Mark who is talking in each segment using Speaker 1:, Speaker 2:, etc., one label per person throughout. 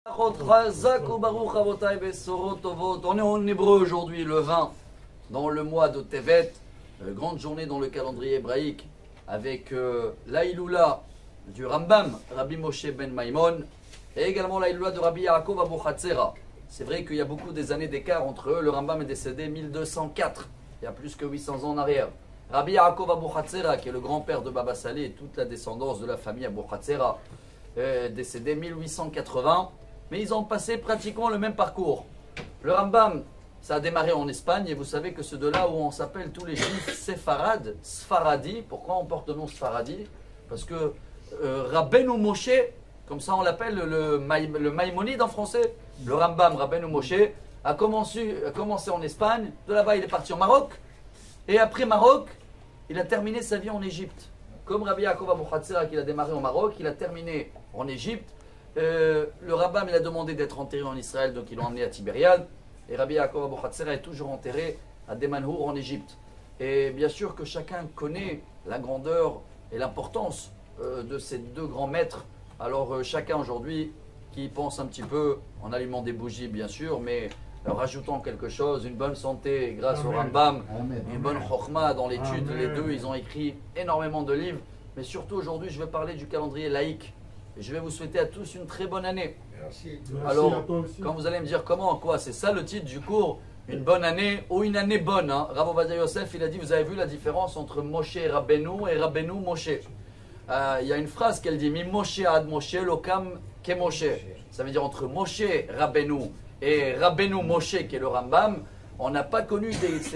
Speaker 1: On est en hébreu aujourd'hui, le 20, dans le mois de Tevet, grande journée dans le calendrier hébraïque, avec l'Aïloula du Rambam, Rabbi Moshe ben Maimon, et également l'Aïloula de Rabbi Yaakov Abu Hatzera. C'est vrai qu'il y a beaucoup des années d'écart entre eux. Le Rambam est décédé 1204, il y a plus que 800 ans en arrière. Rabbi Yaakov Abu Hatzera, qui est le grand-père de Baba Salé et toute la descendance de la famille Abu Hatzera, décédé 1880. Mais ils ont passé pratiquement le même parcours. Le Rambam, ça a démarré en Espagne, et vous savez que c'est de là où on s'appelle tous les juifs séfarades, Sfaradi. Pourquoi on porte le nom Sfaradi? Parce que Rabbeinu Moshe, comme ça on l'appelle le Maïmonide en français, le Rambam Rabbeinu Moshe, a commencé en Espagne. De là-bas il est parti au Maroc, et après Maroc, il a terminé sa vie en Égypte. Comme Rabbi Yaakov Abu Hatzera qui a démarré au Maroc, il a terminé en Égypte. Le Rambam il a demandé d'être enterré en Israël, donc ils l'ont emmené à Tibériade. Et Rabbi Yaakov Abu Hatzera est toujours enterré à Demanhour en Égypte. Et bien sûr que chacun connaît la grandeur et l'importance de ces deux grands maîtres. Alors chacun aujourd'hui qui pense un petit peu en allumant des bougies bien sûr, mais en rajoutant quelque chose, une bonne santé grâce au Rambam, une bonne chokhma dans l'étude. Les deux ils ont écrit énormément de livres. Mais surtout aujourd'hui je vais parler du calendrier laïque. Et je vais vous souhaiter à tous une très bonne année.
Speaker 2: Merci.
Speaker 1: Alors, quand vous allez me dire comment, quoi, c'est ça le titre du cours, une bonne année ou une année bonne. Hein. Rav Ovadia Yosef, il a dit, vous avez vu la différence entre Moshe Rabbeinu et Rabbeinu Moshe. Il y a une phrase qu'elle dit, Mi Moshe ad Moshe lokam ke Moshe. Ça veut dire entre Moshe Rabbeinu et Rabbeinu Moshe, qui est le Rambam, on n'a pas connu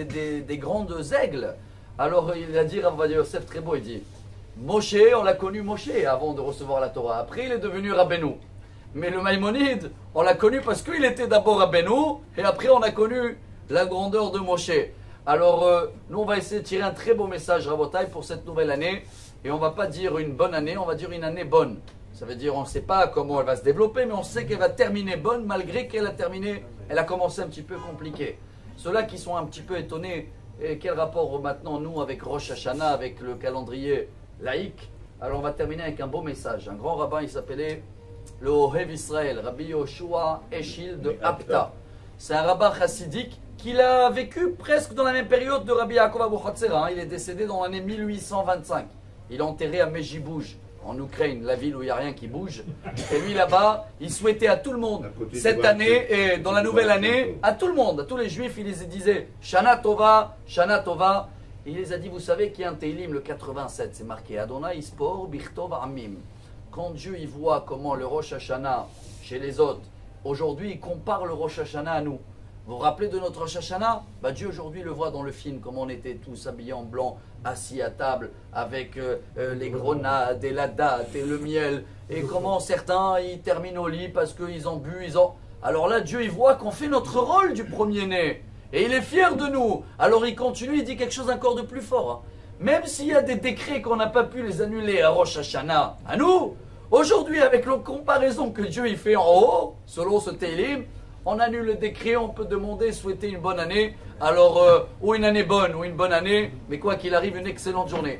Speaker 1: des grandes aigles. Alors il a dit, Rav Ovadia Yosef, très beau, il dit, Moshe, on l'a connu Moshe avant de recevoir la Torah. Après, il est devenu Rabbeinu. Mais le Maïmonide, on l'a connu parce qu'il était d'abord Rabbeinu, et après, on a connu la grandeur de Moshe. Alors, nous, on va essayer de tirer un très beau message, Rabotai, pour cette nouvelle année. Et on ne va pas dire une bonne année, on va dire une année bonne. Ça veut dire, on ne sait pas comment elle va se développer, mais on sait qu'elle va terminer bonne, malgré qu'elle a terminé, elle a commencé un petit peu compliquée. Ceux-là qui sont un petit peu étonnés, et quel rapport maintenant, nous, avec Rosh Hashanah, avec le calendrier laïque. Alors on va terminer avec un beau message. Un grand rabbin, il s'appelait le Ohev Israël, Rabbi Yoshua Eshil de Apta. C'est un rabbin chassidique qui a vécu presque dans la même période de Rabbi Yaakov Abu Hatzera. Il est décédé dans l'année 1825. Il est enterré à Mejibouj, en Ukraine, la ville où il n'y a rien qui bouge. Et lui là-bas, il souhaitait à tout le monde, cette année et dans la nouvelle année, à tout le monde, à tous les juifs, il les disait Shana Tova, Shana Tova. Il les a dit, vous savez qu'il y a un Teilim, le 87, c'est marqué Adonai Ispor Bichtov Amim. Quand Dieu il voit comment le Rosh Hashanah chez les autres, aujourd'hui il compare le Rosh Hashanah à nous. Vous vous rappelez de notre Rosh Hashanah? Dieu aujourd'hui le voit dans le film, comment on était tous habillés en blanc, assis à table, avec les grenades et la date et le miel. Et comment certains ils terminent au lit parce qu'ils ont bu, Alors là Dieu il voit qu'on fait notre rôle du premier-né. Et il est fier de nous. Alors il continue, il dit quelque chose encore de plus fort. Hein. Même s'il y a des décrets qu'on n'a pas pu les annuler à Rosh Hashanah, à nous, aujourd'hui avec la comparaison que Dieu y fait en haut, selon ce Teilim, on annule le décret, on peut demander, souhaiter une bonne année. Alors, ou une année bonne, ou une bonne année, mais quoi qu'il arrive, une excellente journée.